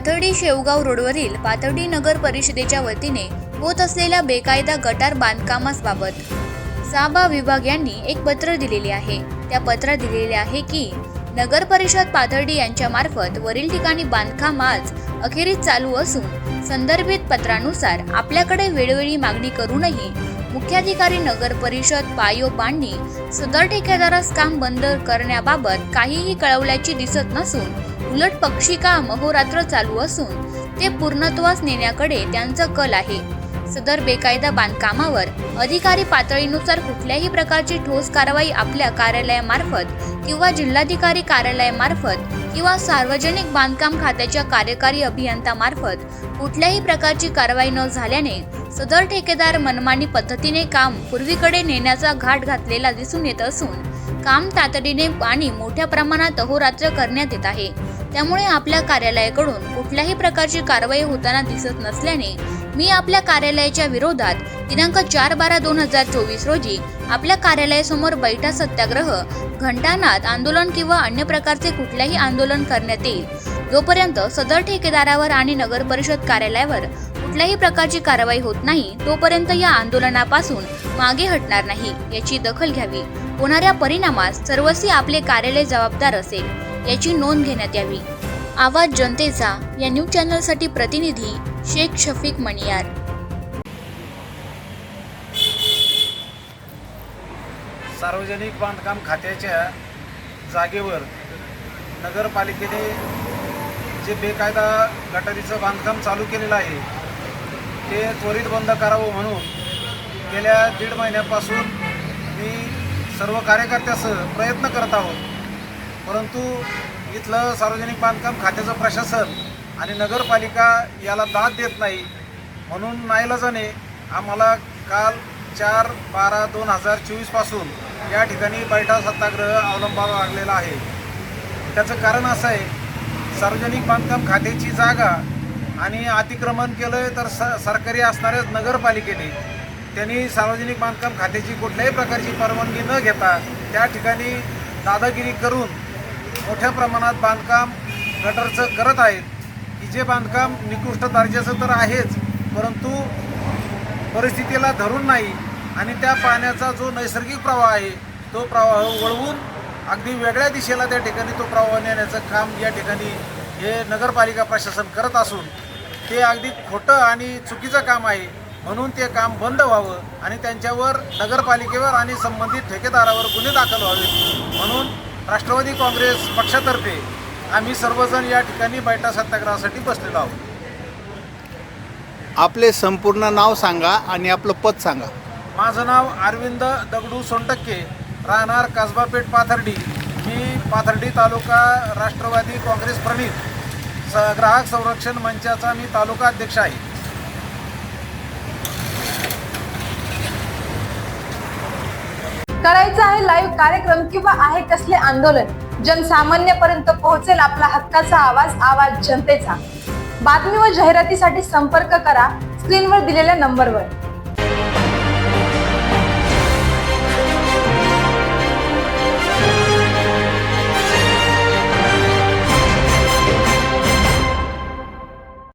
पाथर्डी शेवगाव रोडवरील पाथर्डी नगर परिषदेच्या वतीने होत असलेल्या बेकायदा गटार बांधकामाबाबत साबा विभाग यांनी एक पत्र दिलेले आहे। त्या पत्रात दिलेले आहे की नगर परिषद पाथर्डी यांच्या मार्फत वरील ठिकाणी बांधकाम आज अखेरीस चालू असून संदर्भित पत्रानुसार आपल्याकडे वेळोवेळी मागणी करूनही मुख्याधिकारी नगर परिषद पायोपांनी सदर ठेकेदारास काम बंद करण्याबाबत काहीही कळवल्याची दिसत नसून उलट पक्षी काम अहोरात्र चालू असून ते पूर्णत्वास नेण्याकडे त्यांचा कल आहे। सदर बेकायदा बांधकामावर अधिकारी पातळीनुसार कुठल्याही प्रकारची ठोस कारवाई आपल्या कार्यालयामार्फत किंवा जिल्हाधिकारी कार्यालयामार्फत किंवा सार्वजनिक बांधकाम खात्याच्या कार्यकारी अभियंत्यामार्फत कुठल्याही प्रकारची कारवाई न झाल्याने सदर ठेकेदार मनमानी पद्धतीने काम पूर्वीकडे नेण्याचा घाट घातलेला दिसून येत असून काम तातडीने आणि मोठ्या प्रमाणात अहोरात्र करण्यात येत आहे। त्यामुळे आपल्या कार्यालयाकडून कुठल्याही प्रकारची कारवाई होताना दिसत नसल्याने मी आपल्या कार्यालयाच्या विरोधात दिनांक 4/12/2024 रोजी आपल्या कार्यालयासमोर बैठा सत्याग्रह, घंटानाद आंदोलन किंवा अन्य प्रकारचे कुठलेही आंदोलन करण्यात येईल जोपर्यंत सदर ठेकेदारावर आणि नगर परिषद कार्यालयावर कुठल्याही प्रकारची कारवाई होत नाही तोपर्यंत या आंदोलनापासून मागे हटणार नाही याची दखल घ्यावी। होणाऱ्या परिणामास सर्वस्वी आपले कार्यालय जबाबदार असेल याची नोंद घेण्यात यावी। आवाज जनतेचा या न्यूज चॅनलसाठी प्रतिनिधी शेख शफीक मणियार। सार्वजनिक बांधकाम खात्याच्या जागेवर नगरपालिकेने जे बेकायदा गटारीचं बांधकाम चालू केलेलं आहे ते त्वरित बंद करावं म्हणून गेल्या 1.5 महिन्यापासून मी सर्व कार्यकर्त्यासह प्रयत्न करत आहोत, परंतु इथलं सार्वजनिक बांधकाम खात्याचं प्रशासन आणि नगरपालिका याला दाद देत नाही। म्हणून नाईलाजाने आम्हाला काल 4/12/2024 पासून या ठिकाणी बैठा सत्याग्रह अवलंबावा लागलेला आहे। त्याचं कारण असं आहे, सार्वजनिक बांधकाम खात्याची जागा आणि अतिक्रमण केलं तर सरकारी असणाऱ्याच नगरपालिकेने त्यांनी सार्वजनिक बांधकाम खात्याची कुठल्याही प्रकारची परवानगी न घेता त्या ठिकाणी दादागिरी करून मोठ्या प्रमाणात बांधकाम गटरचं करत आहेत की जे बांधकाम निकृष्ट दर्जाचं तर आहेच, परंतु परिस्थितीला धरून नाही आणि त्या पाण्याचा जो नैसर्गिक प्रवाह आहे तो प्रवाह वळवून अगदी वेगळ्या दिशेला त्या ठिकाणी तो प्रवाह नेण्याचं काम या ठिकाणी हे नगरपालिका प्रशासन करत असून ते अगदी खोटं आणि चुकीचं काम आहे। म्हणून ते काम बंद व्हावं आणि त्यांच्यावर नगरपालिकेवर आणि संबंधित ठेकेदारावर गुन्हे दाखल व्हावेत म्हणून राष्ट्रवादी काँग्रेस पक्षातर्फे आम्ही सर्वजण या ठिकाणी बैठा सत्याग्रहासाठी बसलेलो आहोत। आपले संपूर्ण नाव सांगा आणि आपलं पद सांगा। माझं नाव अरविंद दगडू सोनटक्के, राहणार कसबापेठ पाथर्डी। मी पाथर्डी तालुका राष्ट्रवादी काँग्रेस प्रणित ग्राहक संरक्षण मंचाचा मी तालुका अध्यक्ष आहे। करायचं आहे लाईव्ह कार्यक्रम किंवा आहे कसले आंदोलन जनसामान्यपर्यंत पोहोचेल आपला हक्काचा आवाज, आवाज जनतेचा। बातमी व जाहिरातीसाठी संपर्क करा स्क्रीनवर दिलेल्या नंबरवर।